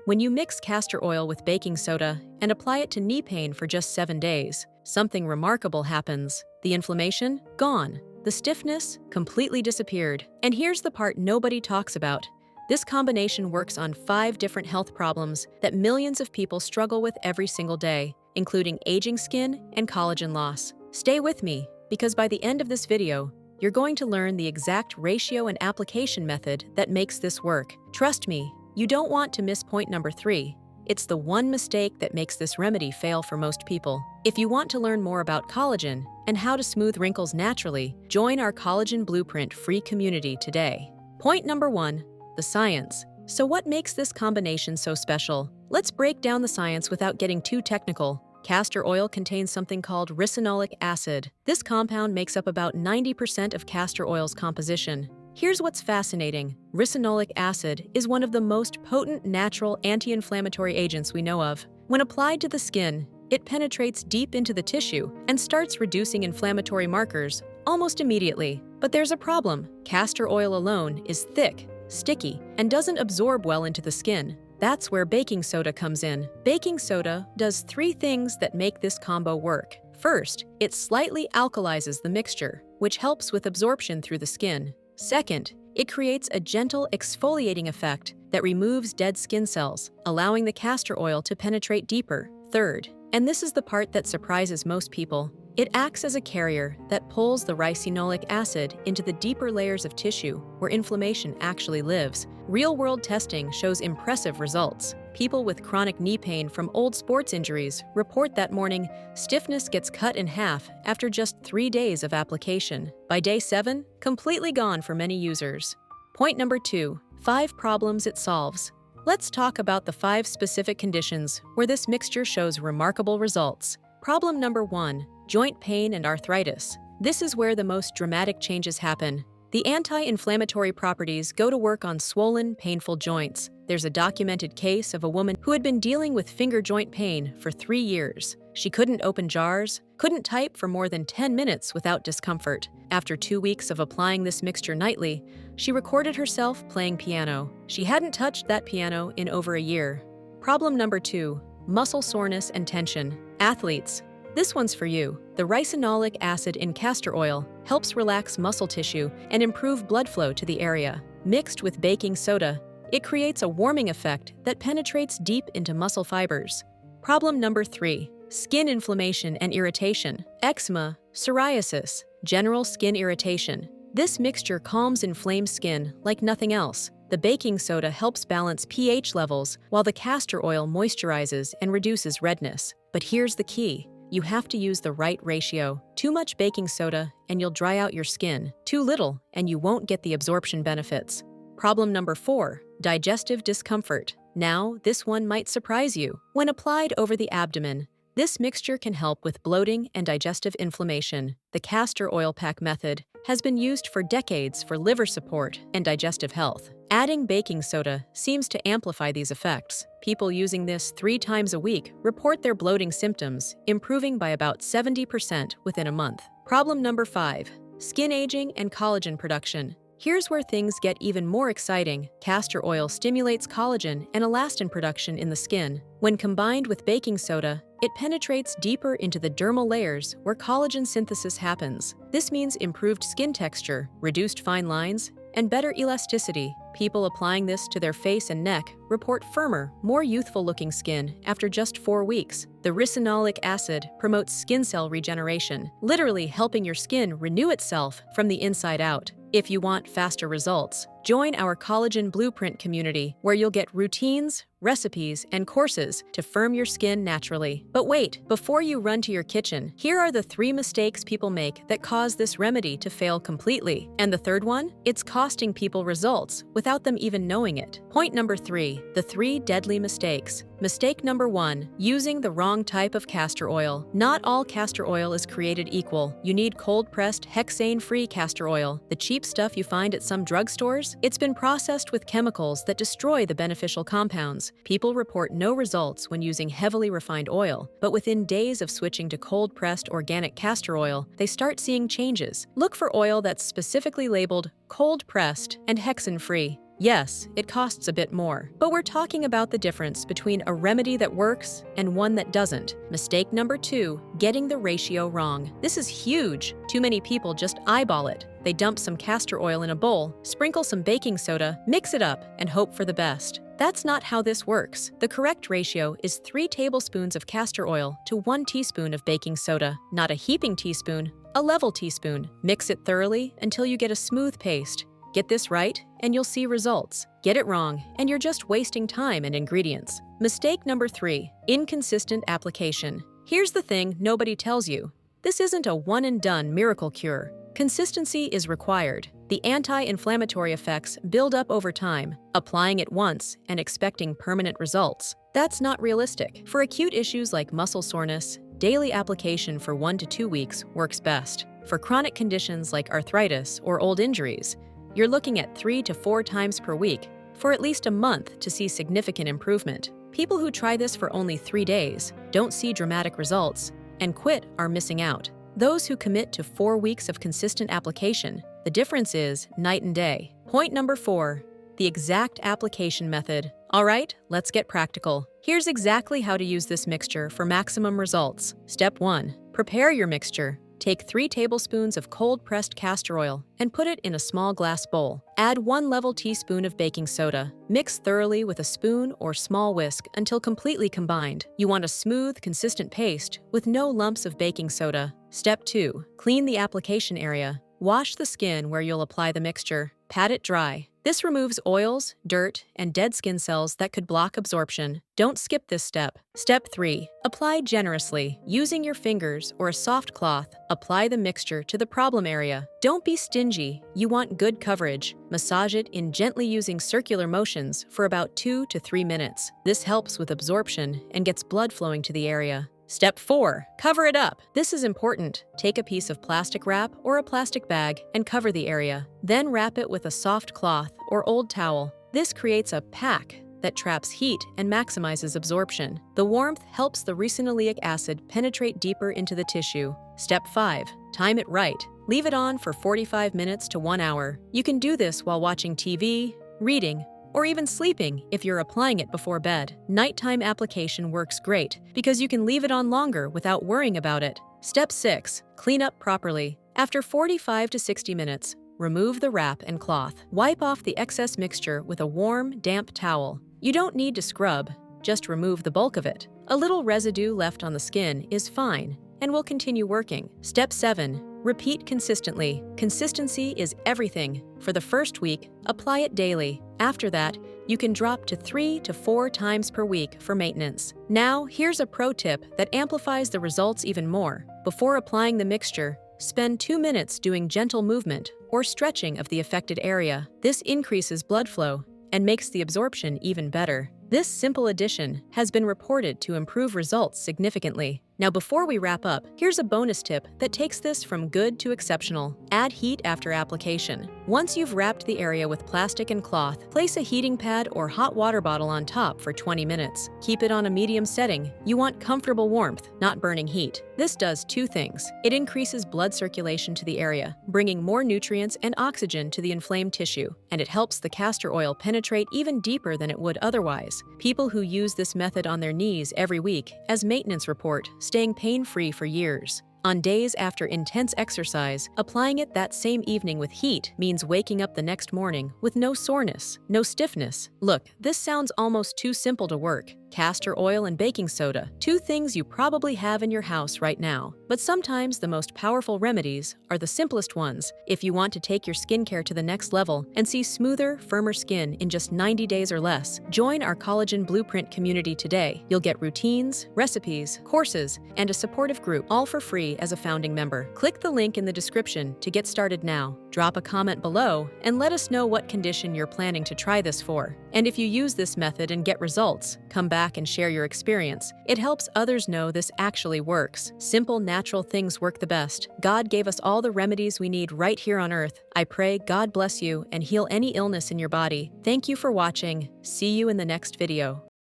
When you mix castor oil with baking soda and apply it to knee pain for just 7 days, something remarkable happens. The inflammation? Gone. The stiffness? Completely disappeared. And here's the part nobody talks about. This combination works on 5 different health problems that millions of people struggle with every single day, including aging skin and collagen loss. Stay with me, because by the end of this video, you're going to learn the exact ratio and application method that makes this work. Trust me, you don't want to miss point number 3. It's the one mistake that makes this remedy fail for most people. If you want to learn more about collagen and how to smooth wrinkles naturally, join our Collagen Blueprint free community today. Point number 1, the science. So what makes this combination so special? Let's break down the science without getting too technical. Castor oil contains something called ricinoleic acid. This compound makes up about 90% of castor oil's composition. Here's what's fascinating. Ricinoleic acid is one of the most potent natural anti-inflammatory agents we know of. When applied to the skin, it penetrates deep into the tissue and starts reducing inflammatory markers almost immediately. But there's a problem. Castor oil alone is thick, sticky, and doesn't absorb well into the skin. That's where baking soda comes in. Baking soda does 3 things that make this combo work. First, it slightly alkalizes the mixture, which helps with absorption through the skin. Second, it creates a gentle exfoliating effect that removes dead skin cells, allowing the castor oil to penetrate deeper. Third, and this is the part that surprises most people, it acts as a carrier that pulls the ricinoleic acid into the deeper layers of tissue where inflammation actually lives. Real-world testing shows impressive results. People with chronic knee pain from old sports injuries report that morning stiffness gets cut in half after just 3 days of application. By day 7, completely gone for many users. Point number 2, 5 problems it solves. Let's talk about the 5 specific conditions where this mixture shows remarkable results. Problem number 1, joint pain and arthritis. This is where the most dramatic changes happen. The anti-inflammatory properties go to work on swollen, painful joints. There's a documented case of a woman who had been dealing with finger joint pain for 3 years. She couldn't open jars, couldn't type for more than 10 minutes without discomfort. After 2 weeks of applying this mixture nightly, she recorded herself playing piano. She hadn't touched that piano in over a year. Problem number 2, muscle soreness and tension. Athletes, this one's for you. The ricinoleic acid in castor oil helps relax muscle tissue and improve blood flow to the area. Mixed with baking soda, it creates a warming effect that penetrates deep into muscle fibers. Problem number 3, skin inflammation and irritation. Eczema, psoriasis, general skin irritation. This mixture calms inflamed skin like nothing else. The baking soda helps balance pH levels while the castor oil moisturizes and reduces redness. But here's the key. You have to use the right ratio. Too much baking soda and you'll dry out your skin. Too little and you won't get the absorption benefits. Problem number 4, digestive discomfort. Now, this one might surprise you. When applied over the abdomen, this mixture can help with bloating and digestive inflammation. The castor oil pack method has been used for decades for liver support and digestive health. Adding baking soda seems to amplify these effects. People using this 3 times a week report their bloating symptoms improving by about 70% within a month. Problem number 5, skin aging and collagen production. Here's where things get even more exciting. Castor oil stimulates collagen and elastin production in the skin. When combined with baking soda, it penetrates deeper into the dermal layers where collagen synthesis happens. This means improved skin texture, reduced fine lines, and better elasticity. People applying this to their face and neck report firmer, more youthful-looking skin after just 4 weeks. The ricinoleic acid promotes skin cell regeneration, literally helping your skin renew itself from the inside out. If you want faster results, join our Collagen Blueprint community, where you'll get routines, recipes, and courses to firm your skin naturally. But wait, before you run to your kitchen, here are the 3 mistakes people make that cause this remedy to fail completely. And the third one? It's costing people results without them even knowing it. Point number 3, the 3 deadly mistakes. Mistake number 1, using the wrong type of castor oil. Not all castor oil is created equal. You need cold-pressed, hexane-free castor oil, the cheap stuff you find at some drugstores. It's been processed with chemicals that destroy the beneficial compounds. People report no results when using heavily refined oil, but within days of switching to cold-pressed organic castor oil, they start seeing changes. Look for oil that's specifically labeled cold-pressed and hexane-free. Yes, it costs a bit more, but we're talking about the difference between a remedy that works and one that doesn't. Mistake number 2, getting the ratio wrong. This is huge. Too many people just eyeball it. They dump some castor oil in a bowl, sprinkle some baking soda, mix it up, and hope for the best. That's not how this works. The correct ratio is 3 tablespoons of castor oil to 1 teaspoon of baking soda, not a heaping teaspoon, a level teaspoon. Mix it thoroughly until you get a smooth paste. Get this right, and you'll see results. Get it wrong, and you're just wasting time and ingredients. Mistake number 3, inconsistent application. Here's the thing nobody tells you. This isn't a one-and-done miracle cure. Consistency is required. The anti-inflammatory effects build up over time. Applying it once and expecting permanent results, that's not realistic. For acute issues like muscle soreness, daily application for 1 to 2 weeks works best. For chronic conditions like arthritis or old injuries, you're looking at 3 to 4 times per week for at least a month to see significant improvement. People who try this for only 3 days, don't see dramatic results, and quit are missing out. Those who commit to 4 weeks of consistent application, the difference is night and day. Point number 4, the exact application method. All right, let's get practical. Here's exactly how to use this mixture for maximum results. Step 1, prepare your mixture. Take 3 tablespoons of cold-pressed castor oil and put it in a small glass bowl. Add 1 level teaspoon of baking soda. Mix thoroughly with a spoon or small whisk until completely combined. You want a smooth, consistent paste with no lumps of baking soda. Step 2, clean the application area. Wash the skin where you'll apply the mixture. Pat it dry. This removes oils, dirt, and dead skin cells that could block absorption. Don't skip this step. Step 3, apply generously. Using your fingers or a soft cloth, apply the mixture to the problem area. Don't be stingy. You want good coverage. Massage it in gently using circular motions for about 2 to 3 minutes. This helps with absorption and gets blood flowing to the area. Step 4, cover it up. This is important. Take a piece of plastic wrap or a plastic bag and cover the area. Then wrap it with a soft cloth or old towel. This creates a pack that traps heat and maximizes absorption. The warmth helps the ricinoleic acid penetrate deeper into the tissue. Step 5, time it right. Leave it on for 45 minutes to 1 hour. You can do this while watching TV, reading, or even sleeping if you're applying it before bed. Nighttime application works great because you can leave it on longer without worrying about it. Step 6, clean up properly. After 45 to 60 minutes, remove the wrap and cloth. Wipe off the excess mixture with a warm, damp towel. You don't need to scrub, just remove the bulk of it. A little residue left on the skin is fine and will continue working. Step 7, repeat consistently. Consistency is everything. For the first week, apply it daily. After that, you can drop to 3 to 4 times per week for maintenance. Now, here's a pro tip that amplifies the results even more. Before applying the mixture, spend 2 minutes doing gentle movement or stretching of the affected area. This increases blood flow and makes the absorption even better. This simple addition has been reported to improve results significantly. Now, before we wrap up, here's a bonus tip that takes this from good to exceptional. Add heat after application. Once you've wrapped the area with plastic and cloth, place a heating pad or hot water bottle on top for 20 minutes. Keep it on a medium setting. You want comfortable warmth, not burning heat. This does 2 things. It increases blood circulation to the area, bringing more nutrients and oxygen to the inflamed tissue, and it helps the castor oil penetrate even deeper than it would otherwise. People who use this method on their knees every week as maintenance report, staying pain-free for years. On days after intense exercise, applying it that same evening with heat means waking up the next morning with no soreness, no stiffness. Look, this sounds almost too simple to work. Castor oil and baking soda, 2 things you probably have in your house right now. But sometimes the most powerful remedies are the simplest ones. If you want to take your skincare to the next level and see smoother, firmer skin in just 90 days or less, join our Collagen Blueprint community today. You'll get routines, recipes, courses, and a supportive group, all for free as a founding member. Click the link in the description to get started now. Drop a comment below and let us know what condition you're planning to try this for. And if you use this method and get results, come back and share your experience. It helps others know this actually works. Simple, natural things work the best. God gave us all the remedies we need right here on earth. I pray God bless you and heal any illness in your body. Thank you for watching. See you in the next video.